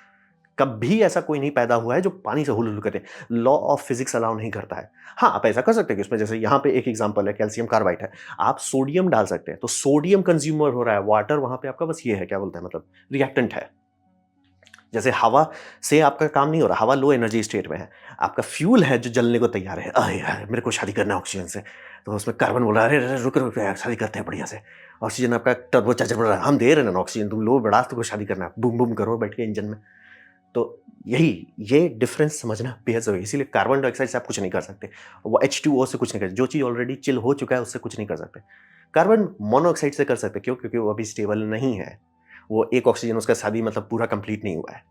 कभी ऐसा कोई नहीं पैदा हुआ है जो पानी से हुल-हुल करे। लॉ ऑफ फिजिक्स अलाउ नहीं करता है। हाँ, आप ऐसा कर सकते हैं कि उसमें जैसे यहाँ पे एक एग्जांपल है, कैल्शियम कार्बाइड है। आप सोडियम डाल सकते हैं, तो सोडियम कंज्यूमर हो रहा है, वाटर वहाँ पे आपका बस ये है, क्या बोलते हैं, मतलब रिएक्टेंट है। जैसे हवा से आपका काम नहीं हो रहा, हवा लो एनर्जी स्टेट में है। आपका फ्यूल है जो जलने को तैयार है। अरे यार, मेरे को शादी करना है ऑक्सीजन से। तो उसमें कार्बन बोल रहा है, अरे रुक यार, शादी करते हैं बढ़िया से। ऑक्सीजन आपका टर्बो चार्जर बोल रहा है, हम दे रहे हैं ना ऑक्सीजन, तुम लो बड़ा, तुमको शादी करना है, बूम बूम करो बैठ के इंजन में। तो ये डिफरेंस समझना बेहद ज़रूरी है। इसीलिए कार्बन डाइऑक्साइड से आप कुछ नहीं कर सकते, वो H2O से कुछ नहीं कर सकते। जो चीज़ ऑलरेडी चिल हो चुका है उससे कुछ नहीं कर सकते। कार्बन मोनोऑक्साइड से कर सकते, क्यों? क्योंकि वो अभी स्टेबल नहीं है। वो एक ऑक्सीजन उसका शादी मतलब पूरा कंप्लीट नहीं हुआ है।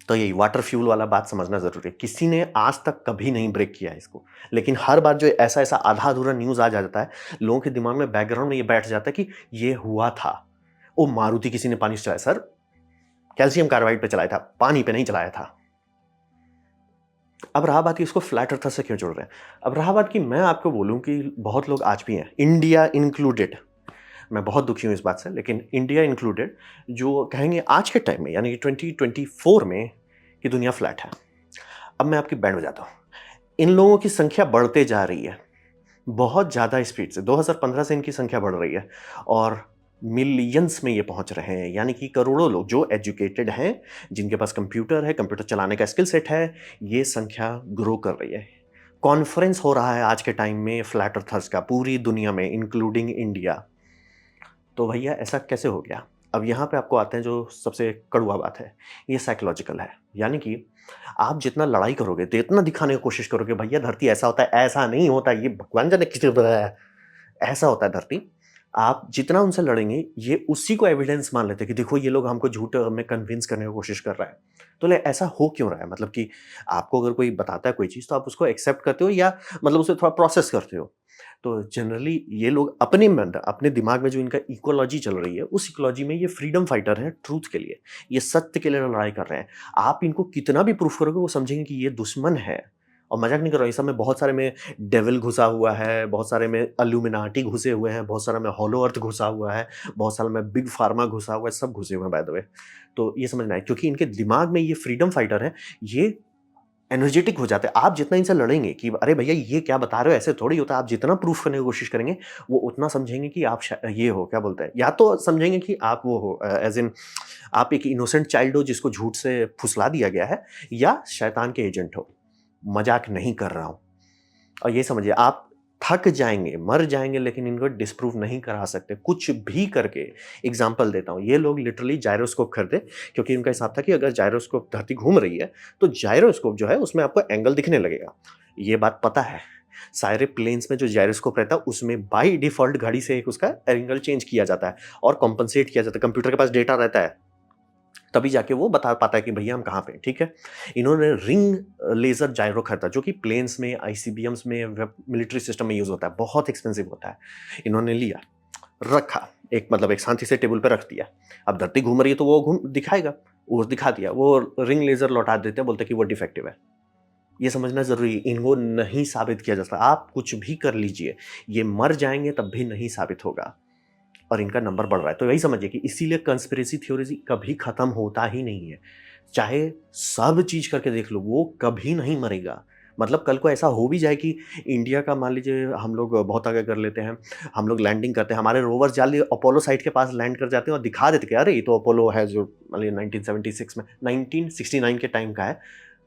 तो यही वाटर फ्यूल वाला बात समझना ज़रूरी है। किसी ने आज तक कभी नहीं ब्रेक किया है इसको, लेकिन हर बार जो ऐसा-ऐसा आधा-अधूरा न्यूज़ आ जाता है, लोगों के दिमाग में बैकग्राउंड में ये बैठ जाता है कि ये हुआ था। ओ मारुति किसी ने पानी से चलाया, सर कैल्शियम कार्बाइड पे चलाया था, पानी पे नहीं चलाया था। अब रहा बात कि इसको फ्लैट अर्थर से क्यों जोड़ रहे हैं? अब रहा बात कि मैं आपको बोलूँ कि बहुत लोग आज भी हैं, इंडिया इंक्लूडेड, मैं बहुत दुखी हूँ इस बात से, लेकिन इंडिया इंक्लूडेड, जो कहेंगे आज के टाइम में, यानी कि 2024 में, कि दुनिया फ्लैट है। अब मैं आपकी बैंड बजाता हूँ। इन लोगों की संख्या बढ़ते जा रही है, बहुत ज़्यादा स्पीड से। 2015 से इनकी संख्या बढ़ रही है और मिलियंस में ये पहुंच रहे हैं, यानी कि करोड़ों लोग जो एजुकेटेड हैं, जिनके पास कंप्यूटर है, कंप्यूटर चलाने का स्किल सेट है, ये संख्या ग्रो कर रही है। कॉन्फ्रेंस हो रहा है आज के टाइम में फ्लैट अर्थर्स का पूरी दुनिया में, इंक्लूडिंग इंडिया। तो भैया ऐसा कैसे हो गया? अब यहाँ पे आपको आते हैं जो सबसे कड़वा बात है, ये साइकोलॉजिकल है। यानी कि आप जितना लड़ाई करोगे, जितना दिखाने की कोशिश करोगे, भैया धरती ऐसा होता है, ऐसा नहीं होता, ये भगवान जाने किसी को बताया है, ऐसा होता है धरती। आप जितना उनसे लड़ेंगे, ये उसी को एविडेंस मान लेते हैं कि देखो ये लोग हमको झूठ में कन्विंस करने की कोशिश कर रहा है। तो ऐसा हो क्यों रहा है? मतलब कि आपको अगर कोई बताता है कोई चीज़, तो आप उसको एक्सेप्ट करते हो या मतलब उसे थोड़ा प्रोसेस करते हो। तो जनरली ये लोग अपने में अंदर, अपने दिमाग में जो इनका इकोलॉजी चल रही है, उस इकोलॉजी में ये फ्रीडम फाइटर है ट्रूथ के लिए, ये सत्य के लिए लड़ाई कर रहे हैं। आप इनको कितना भी प्रूफ करोगे, वो समझेंगे कि ये दुश्मन है। और मजाक नहीं कर रहा हूँ, इस सब में बहुत सारे में डेविल घुसा हुआ है, बहुत सारे में अल्यूमिनाटी घुसे हुए हैं, बहुत सारे में हॉलो अर्थ घुसा हुआ है, बहुत सारे में बिग फार्मा घुसा हुआ है, सब घुसे हुए हैं बाय द वे। तो ये समझना है, क्योंकि इनके दिमाग में ये फ्रीडम फाइटर है, ये एनर्जेटिक हो जाते हैं। आप जितना इनसे लड़ेंगे कि अरे भैया ये क्या बता रहे हो, ऐसे थोड़ी होता है, आप जितना प्रूफ करने की कोशिश करेंगे, वो उतना समझेंगे कि आप ये हो, क्या बोलते हैं, या तो समझेंगे कि आप वो हो, एज इन आप एक इनोसेंट चाइल्ड हो जिसको झूठ से फुसला दिया गया है, या शैतान के एजेंट हो। मजाक नहीं कर रहा हूँ। और ये समझिए, आप थक जाएँगे, मर जाएँगे लेकिन इनको डिस्प्रूव नहीं करा सकते, कुछ भी करके। एग्ज़ाम्पल देता हूँ, ये लोग लिटरली जाइरोस्कोप खरीदे क्योंकि उनका हिसाब था कि अगर जाइरोस्कोप धरती घूम रही है, तो जाइरोस्कोप जो है उसमें आपको एंगल दिखने लगेगा। ये बात पता है, सारे प्लेन्स में जो जाइरोस्कोप रहता है उसमें बाय डिफ़ॉल्ट घड़ी से एक उसका एंगल चेंज किया जाता है और कॉम्पेंसेट किया जाता है, कंप्यूटर के पास डेटा रहता है। तभी जाके वो बता पाता है कि भैया हम कहाँ पे हैं, ठीक है? इन्होंने रिंग लेज़र जाइरो खरीदा जो कि प्लेन्स में, आईसीबीएम्स में, वेब मिलिट्री सिस्टम में यूज़ होता है, बहुत एक्सपेंसिव होता है। इन्होंने लिया, रखा, एक मतलब एक शांति से टेबल पे रख दिया। अब धरती घूम रही है तो वो घूम दिखाएगा, वो दिखा दिया, वो रिंग लेज़र लौटा देते हैं, बोलते हैं कि वो डिफेक्टिव है। ये समझना ज़रूरी है, इनको नहीं साबित किया जा सकता। आप कुछ भी कर लीजिए, ये मर जाएँगे तब भी नहीं साबित होगा। और इनका नंबर बढ़ रहा है। तो यही समझिए कि इसीलिए कंस्पिरेसी थ्योरीज़ कभी ख़त्म होता ही नहीं है। चाहे सब चीज़ करके देख लो, वो कभी नहीं मरेगा। मतलब कल को ऐसा हो भी जाए कि इंडिया का मान लीजिए हम लोग बहुत आगे कर लेते हैं, हम लोग लैंडिंग करते हैं, हमारे रोवर्स जाके अपोलो साइट के पास लैंड कर जाते हैं और दिखा देते कि अरे ये तो अपोलो है जो मान लीजिए 1976 में 1969 के टाइम का है।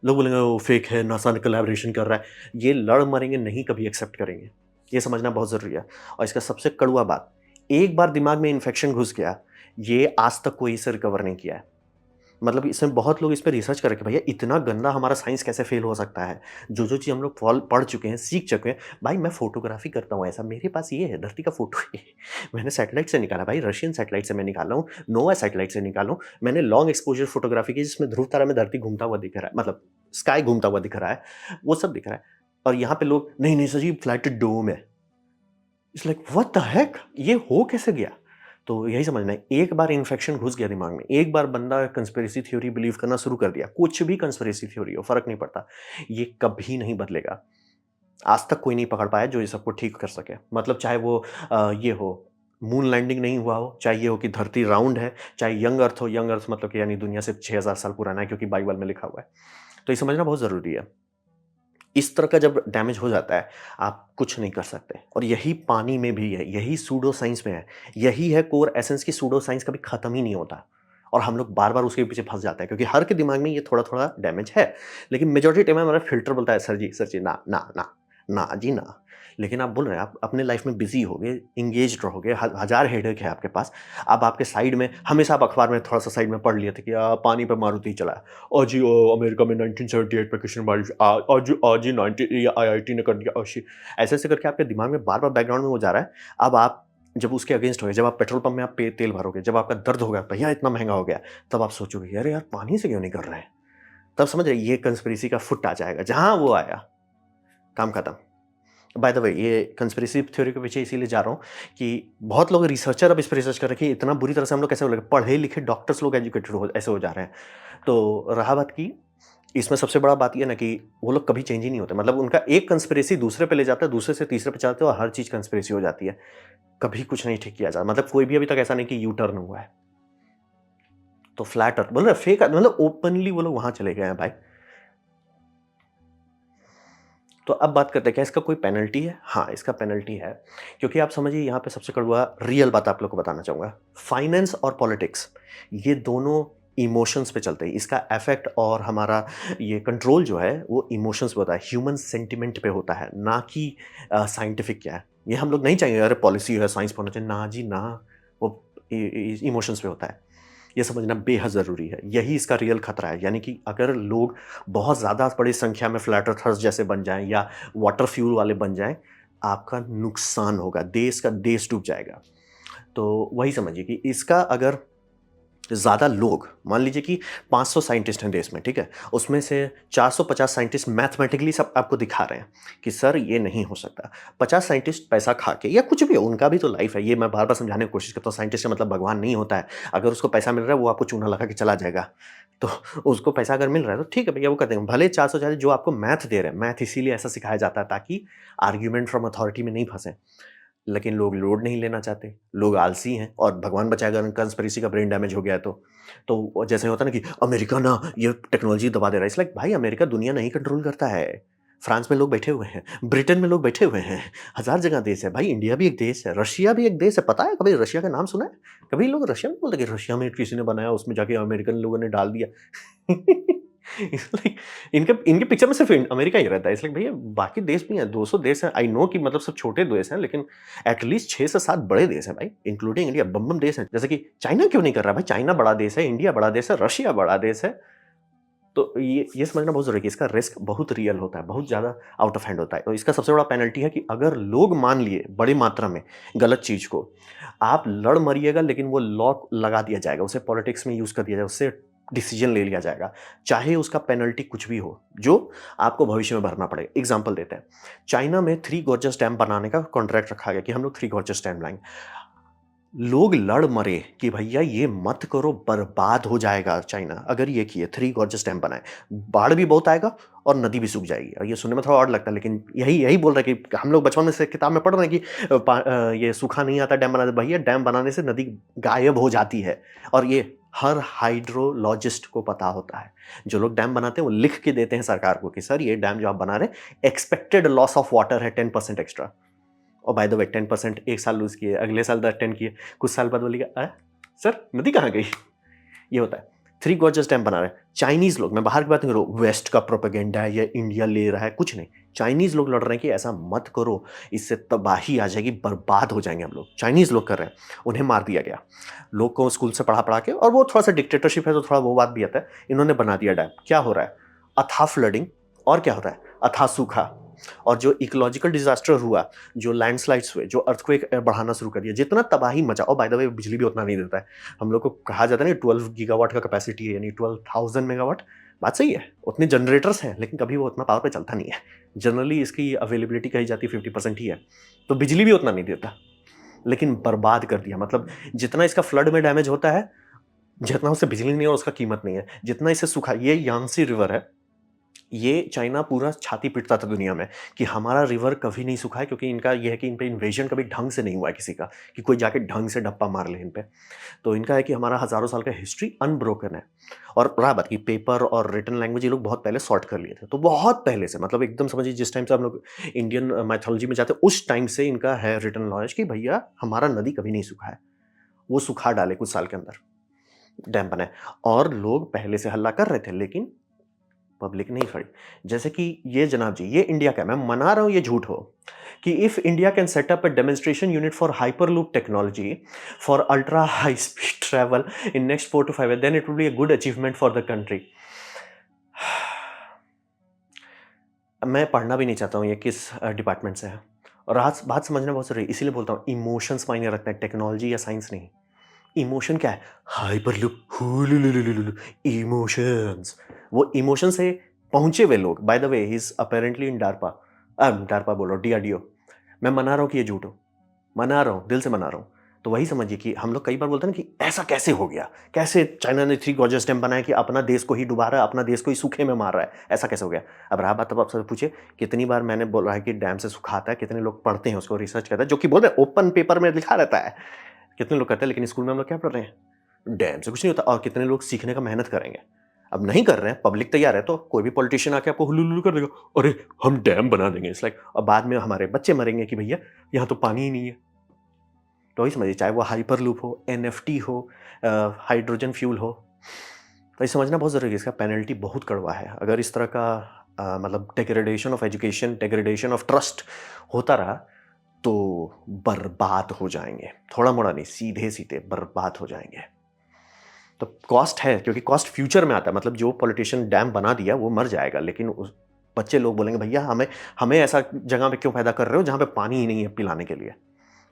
लोग बोलेंगे वो फेक है, नासा ने कोलैबोरेशन कर रहा है। ये लड़ मरेंगे, नहीं कभी एक्सेप्ट करेंगे। ये समझना बहुत ज़रूरी है। और इसका सबसे कड़वा बात, एक बार दिमाग में इन्फेक्शन घुस गया, ये आज तक कोई इसे रिकवर नहीं किया है। मतलब इसमें बहुत लोग इस पे रिसर्च कर रहे हैं कि भैया इतना गंदा हमारा साइंस कैसे फेल हो सकता है? जो-जो चीज़ हम लोग पढ़ चुके हैं, सीख चुके हैं। भाई मैं फ़ोटोग्राफ़ी करता हूँ ऐसा, मेरे पास ये है, धरती का फ़ोटो है। मैंने सैटेलाइट से निकाला भाई, रशियन सैटेलाइट से मैं निकाला हूँ, नोवा सैटेलाइट से निकाला हूँ। मैंने लॉन्ग एक्सपोज़र फ़ोटोग्राफ़ी की जिसमें ध्रुव तारा में धरती घूमता हुआ दिख रहा है, मतलब स्काई घूमता हुआ दिख रहा है, वो सब दिख रहा है। और यहाँ पे लोग नहीं-नहीं सर, ये फ्लैट डोम है। It's like what the heck! ये हो कैसे गया? तो यही समझना है, एक बार इन्फेक्शन घुस गया दिमाग में, एक बार बंदा कंस्पिरेसी थ्योरी बिलीव करना शुरू कर दिया, कुछ भी कंस्पिरेसी थ्योरी हो, फ़र्क नहीं पड़ता, ये कभी नहीं बदलेगा। आज तक कोई नहीं पकड़ पाया जो ये सबको ठीक कर सके। मतलब चाहे वो ये हो, मून लैंडिंग नहीं हुआ हो, चाहे ये हो कि धरती राउंड है, चाहे यंग अर्थ हो, यंग अर्थ मतलब कि यानी दुनिया सिर्फ़ 6000 साल पुराना है क्योंकि बाइबल में लिखा हुआ है। तो ये समझना बहुत ज़रूरी है। इस तरह का जब डैमेज हो जाता है, आप कुछ नहीं कर सकते और यही पानी में भी है, यही सूडो साइंस में है, यही है कोर एसेंस की सूडो साइंस कभी खत्म ही नहीं होता और हम लोग बार-बार उसके पीछे फँस जाते हैं क्योंकि हर के दिमाग में ये थोड़ा-थोड़ा डैमेज है। लेकिन मेजॉरिटी टाइम हमारा फ़िल्टर बोलता है सर जी, ना, ना, ना, ना जी ना। लेकिन आप बोल रहे हैं, आप अपने लाइफ़ में बिज़ी होगे, एंगेज्ड रहोगे, हज़ार हेडेक है आपके पास। अब आपके साइड में हमेशा आप अखबार में थोड़ा-सा साइड में पढ़ लिए थे कि पानी पे मारुति चला है। और जी अमेरिका में 1978 में कृष्ण बारिश आज ही 90 ये आईआईटी ने कर दिया ऐसे-ऐसे करके आपके दिमाग में बार-बार बैकग्राउंड में वो जा रहा है। अब आप जब उसके अगेंस्ट हो गए, जब आप पेट्रोल पंप में आप पे तेल भरोगे, जब आपका दर्द होगा, भैया इतना महँगा हो गया, तब आप सोचोगे, अरे यार पानी से क्यों नहीं कर रहे हैं? तब समझ रहे हैं ये कंस्पिरेसी का फुट आ जाएगा, जहाँ वो आया, काम खत्म। बाय द वे ये कंस्पिरेसी थ्योरी के पीछे इसीलिए जा रहा हूँ कि बहुत लोग रिसर्चर अब इस पे रिसर्च कर रहे हैं कि इतना बुरी तरह से हम लोग कैसे हो गए, पढ़े-लिखे डॉक्टर्स लोग एजुकेटेड हो ऐसे हो जा रहे हैं। तो रहा बात की इसमें सबसे बड़ा बात ये है ना कि वो लोग कभी चेंज ही नहीं होते। मतलब उनका एक कंस्पिरेसी दूसरे पे ले जाता है, दूसरे से तीसरे पे जाते हैं और हर चीज़ कंस्पिरेसी हो जाती है। कभी कुछ नहीं ठीक किया जा मतलब कोई भी अभी तक ऐसा नहीं कि यू टर्न हुआ है। तो फ्लैट अर्थ मतलब फेक मतलब ओपनली वो लोग वहाँ चले गए हैं भाई। तो अब बात करते हैं क्या इसका कोई पेनल्टी है? हाँ, इसका पेनल्टी है। क्योंकि आप समझिए यहाँ पे सबसे कड़वा रियल बात आप लोग को बताना चाहूँगा। फाइनेंस और पॉलिटिक्स ये दोनों इमोशंस पे चलते हैं। इसका इफ़ेक्ट और हमारा ये कंट्रोल जो है वो इमोशंस पे होता है, ह्यूमन सेंटिमेंट पे होता है, ना कि साइंटिफिक क्या है। ये हम लोग नहीं चाहेंगे अरे पॉलिसी है, साइंस पे होना चाहिए। ना जी ना, वो इमोशंस पे होता है। ये समझना बेहद ज़रूरी है। यही इसका रियल खतरा है। यानी कि अगर लोग बहुत ज़्यादा बड़ी संख्या में फ्लैट अर्थर्स जैसे बन जाएँ या वाटर फ्यूल वाले बन जाएँ, आपका नुकसान होगा, देश का देश डूब जाएगा। तो वही समझिए कि इसका अगर ज़्यादा लोग मान लीजिए कि 500 साइंटिस्ट हैं देश में, ठीक है? उसमें से 450 साइंटिस्ट मैथमेटिकली सब आपको दिखा रहे हैं कि सर ये नहीं हो सकता। 50 साइंटिस्ट पैसा खा के या कुछ भी हो, उनका भी तो लाइफ़ है। ये मैं बार-बार समझाने की कोशिश करता हूँ, साइंटिस्ट का मतलब भगवान नहीं होता है। अगर उसको पैसा मिल रहा है, वो आपको चूना लगा के चला जाएगा। तो उसको पैसा अगर मिल रहा है, तो ठीक है भैया वो कर देंगे। भले 440 जो आपको मैथ दे रहे हैं, मैथ इसीलिए ऐसा सिखाया जाता है ताकि आर्ग्यूमेंट फ्रॉम अथॉरिटी में नहीं फँसें। लेकिन लोग लोड नहीं लेना चाहते, लोग आलसी हैं और भगवान बचाए अगर कंस्पिरेसी का ब्रेन डैमेज हो गया तो। तो जैसे होता है ना कि अमेरिका ना ये टेक्नोलॉजी दबा दे रहा है, इट्स लाइक भाई अमेरिका दुनिया नहीं कंट्रोल करता है। फ्रांस में लोग बैठे हुए हैं, ब्रिटेन में लोग बैठे हुए हैं, हज़ार जगह देश है। भाई इंडिया भी एक देश है, रशिया भी एक देश है, पता है कभी रशिया का नाम सुना है? कभी लोग रशिया में बोलते हैं कि रशिया में किसी ने बनाया उसमें जाके अमेरिकन लोगों ने डाल दिया। इट्स लाइक इनके इनके पिक्चर में सिर्फ अमेरिका ही रहता है। इसलिए भैया बाकी देश भी हैं, 200 देश हैं। आई नो कि मतलब सब छोटे देश हैं, लेकिन एटलीस्ट 6 से 7 बड़े देश हैं भाई, इंक्लूडिंग इंडिया। बम-बम देश हैं। जैसे कि चाइना क्यों नहीं कर रहा भाई? चाइना बड़ा देश है, इंडिया बड़ा देश है, रशिया बड़ा देश है। तो ये समझना बहुत ज़रूरी है कि इसका रिस्क बहुत रियल होता है, बहुत ज़्यादा आउट ऑफ हैंड होता है। तो इसका सबसे बड़ा पेनल्टी है कि अगर लोग मान लिए बड़ी मात्रा में गलत चीज़ को, आप लड़ मरिएगा, लेकिन वो लॉ लगा दिया जाएगा, उसे पॉलिटिक्स में यूज़ कर दिया जाएगा, उससे डिसीजन ले लिया जाएगा, चाहे उसका पेनल्टी कुछ भी हो, जो आपको भविष्य में भरना पड़ेगा। एग्ज़ाम्पल देते हैं, चाइना में थ्री गॉर्जस डैम बनाने का कॉन्ट्रैक्ट रखा गया कि हम लोग थ्री गॉर्जस डैम लाएँगे। लोग लड़ मरे कि भैया ये मत करो, बर्बाद हो जाएगा चाइना अगर ये किए, थ्री गॉर्जस डैम बनाए, बाढ़ भी बहुत आएगा और नदी भी सूख जाएगी। और ये सुनने में थोड़ा और लगता है, लेकिन यही यही बोल रहे हैं कि हम लोग बचपन में से किताब में पढ़ रहे हैं कि ये सूखा नहीं आता डैम बनाने। भैया डैम बनाने से नदी गायब हो जाती है, और ये हर हाइड्रोलॉजिस्ट को पता होता है। जो लोग डैम बनाते हैं वो लिख के देते हैं सरकार को कि सर ये डैम जो आप बना रहे हैं, एक्सपेक्टेड लॉस ऑफ वाटर है 10% एक्स्ट्रा। और बाय द वे 10% एक साल लूज़ किए, अगले साल 10 किए, कुछ साल बाद बोलेगा सर नदी कहाँ गई? ये होता है। थ्री गॉर्जस डैम बना रहे हैं चाइनीज़ लोग, मैं बाहर की बात नहीं कर रहा हूँ, वेस्ट का प्रोपेगेंडा है या इंडिया ले रहा है, कुछ नहीं। चाइनीज़ लोग लड़ रहे हैं कि ऐसा मत करो, इससे तबाही आ जाएगी, बर्बाद हो जाएंगे हम लोग। चाइनीज़ लोग कर रहे हैं, उन्हें मार दिया गया। लोग को स्कूल से पढ़ा के, और वो थोड़ा सा डिक्टेटरशिप है तो थोड़ा वो बात भी आता है। इन्होंने बना दिया डैम। क्या हो रहा है? अथाह फ्लडिंग, और क्या हो रहा है? अथाह सूखा। और जो इकोलॉजिकल डिजास्टर हुआ, जो लैंडस्लाइड्स हुए, जो अर्थक्वेक बढ़ाना शुरू कर दिया, जितना तबाही मचा, और बाय द वे बिजली भी उतना नहीं देता है। हम लोग को कहा जाता है ना 12 गीगावाट का कैपेसिटी है, यानी 12,000 मेगावाट। बात सही है, उतने जनरेटर्स हैं, लेकिन कभी वो उतना पावर पे चलता नहीं है। जनरली इसकी अवेलेबिलिटी कही जाती है 50% ही है, तो बिजली भी उतना नहीं देता, लेकिन बर्बाद कर दिया। मतलब जितना इसका फ्लड में डैमेज होता है, जितना उससे बिजली नहीं है और उसका कीमत नहीं है, जितना इसे सूखा, ये यांगसी रिवर है, ये चाइना पूरा छाती पीटता था दुनिया में कि हमारा रिवर कभी नहीं सूखा है, क्योंकि इनका ये है कि इन पे इन्वेजन कभी ढंग से नहीं हुआ है किसी का, कि कोई जाके ढंग से डप्पा मार ले इन पे। तो इनका है कि हमारा हज़ारों साल का हिस्ट्री अनब्रोकन है। और रहा बात कि पेपर और रिटन लैंग्वेज ये लोग बहुत पहले सॉर्ट कर लिए थे, तो बहुत पहले से, मतलब एकदम समझिए जिस टाइम से हम लोग इंडियन माइथोलॉजी में जाते हैं, उस टाइम से इनका है रिटन नॉलेज कि भैया हमारा नदी कभी नहीं सूखा है। वो सुखा डाले कुछ साल के अंदर, डैम बनाए, और लोग पहले से हल्ला कर रहे थे, लेकिन पब्लिक नहीं खड़ी। जैसे कि ये जनाब जी, ये इंडिया का है, मैं मना रहा हूँ ये झूठ हो, कि if India can set up a demonstration unit for hyperloop technology for ultra high speed travel in next 4 to 5 years, then it will be a good achievement for the country. मैं पढ़ना भी नहीं चाहता हूँ ये किस डिपार्टमेंट से है, और आज बात समझना बहुत ज़रूरी है, इसीलिए बोलता हूँ इमोशंस मायने रखते हैं, टेक्नोलॉजी या साइंस नहीं। इमोशन क्या है? हाइपरलूप, हुलुलुलुलुलु, इमोशंस। वो इमोशन से पहुंचे हुए लोग, by the way he is apparently in DARPA, DARPA बोल रहा हूँ, डीआरडीओ। मैं मना रहा हूँ कि ये झूठ हो, मना रहा हूँ, दिल से मना रहा हूँ। तो वही समझिए कि हम लोग कई बार बोलते हैं ना कि ऐसा कैसे हो गया, कैसे चाइना ने थ्री गॉर्जियस डैम बनाया कि अपना देश को ही डुबा रहा है, अपना देश को ही सूखे में मार रहा है, ऐसा कैसे हो गया? अब रहा बात, अब आपसे पूछे कितनी बार मैंने बोला है कि डैम से सुखाता है, कितने लोग पढ़ते हैं उसको, रिसर्च करते हैं, जो कि बोल रहे हैं ओपन पेपर में लिखा रहता है, कितने लोग करते हैं, लेकिन स्कूल में हम लोग क्या पढ़ रहे हैं? डैम से कुछ नहीं होता। और कितने लोग सीखने का मेहनत करेंगे? अब नहीं कर रहे हैं, पब्लिक तैयार है, तो कोई भी पॉलिटिशियन आके आपको हुलुलुलु कर देगा, अरे हम डैम बना देंगे, इट्स लाइक, और बाद में हमारे बच्चे मरेंगे कि भैया यहाँ तो पानी ही नहीं है। तो वही समझिए, चाहे वो हाइपरलूप हो, एनएफटी हो, हाइड्रोजन फ्यूल हो, तो ये समझना बहुत ज़रूरी है, इसका पेनल्टी बहुत कड़वा है। अगर इस तरह का मतलब degradation of education, degradation of trust होता रहा, तो बर्बाद हो जाएंगे। थोड़ा मोड़ा नहीं, सीधे सीधे बर्बाद हो जाएंगे। तो कॉस्ट है, क्योंकि कॉस्ट फ्यूचर में आता है, मतलब जो पॉलिटिशियन डैम बना दिया वो मर जाएगा, लेकिन उस बच्चे लोग बोलेंगे भैया हमें हमें ऐसा जगह पे क्यों पैदा कर रहे हो जहाँ पे पानी ही नहीं है पिलाने के लिए,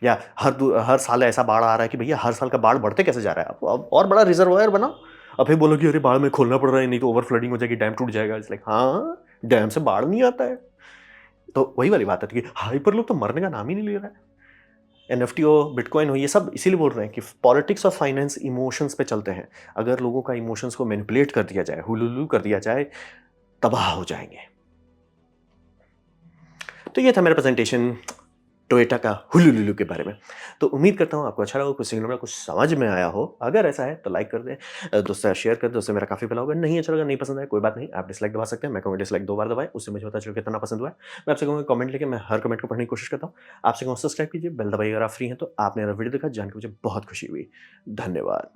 या हर साल ऐसा बाढ़ आ रहा है कि भैया हर साल का बाढ़ बढ़ते कैसे जा रहा है, अब और बड़ा रिजर्वायर बनाओ। अब फिर बोलो कि अरे बाढ़ में खोलना पड़ रहा है, नहीं तो ओवर फ्लडिंग हो जाएगी, डैम टूट जाएगा। इट्स लाइक हाँ, डैम से बाढ़ नहीं आता है। तो वही वाली बात है कि हाइपरलूप तो मरने का नाम ही नहीं ले रहा है। एनएफटी हो, बिटकॉइन हो, ये सब इसीलिए बोल रहे हैं कि पॉलिटिक्स और फाइनेंस इमोशंस पे चलते हैं। अगर लोगों का इमोशंस को मैनिपुलेट कर दिया जाए, हुलुलु कर दिया जाए, तबाह हो जाएंगे। तो ये था मेरा प्रेजेंटेशन टोयोटा का हुलुलुलु के बारे में। तो उम्मीद करता हूँ आपको अच्छा लगा, कुछ सीखने में, कुछ समझ में आया हो। अगर ऐसा है तो लाइक कर दें, दोस्तों से शेयर कर दें, उससे मेरा काफ़ी भला होगा। नहीं अच्छा लगा, नहीं पसंद आया, कोई बात नहीं, आप डिसलाइक दबा सकते हैं। मैं कहूँगा डिसलाइक 2 बार दबाएँ, उससे मुझे पता चले कितना पसंद हुआ है। मैं आपसे कहूँगा कमेंट लेके, मैं हर कमेंट को पढ़ने की कोशिश करता हूँ। आपसे कहूँगा सब्सक्राइब कीजिए, बेल दबाइए अगर आप फ्री हैं तो। आपने मेरा वीडियो देखा, जान के मुझे बहुत खुशी हुई। धन्यवाद।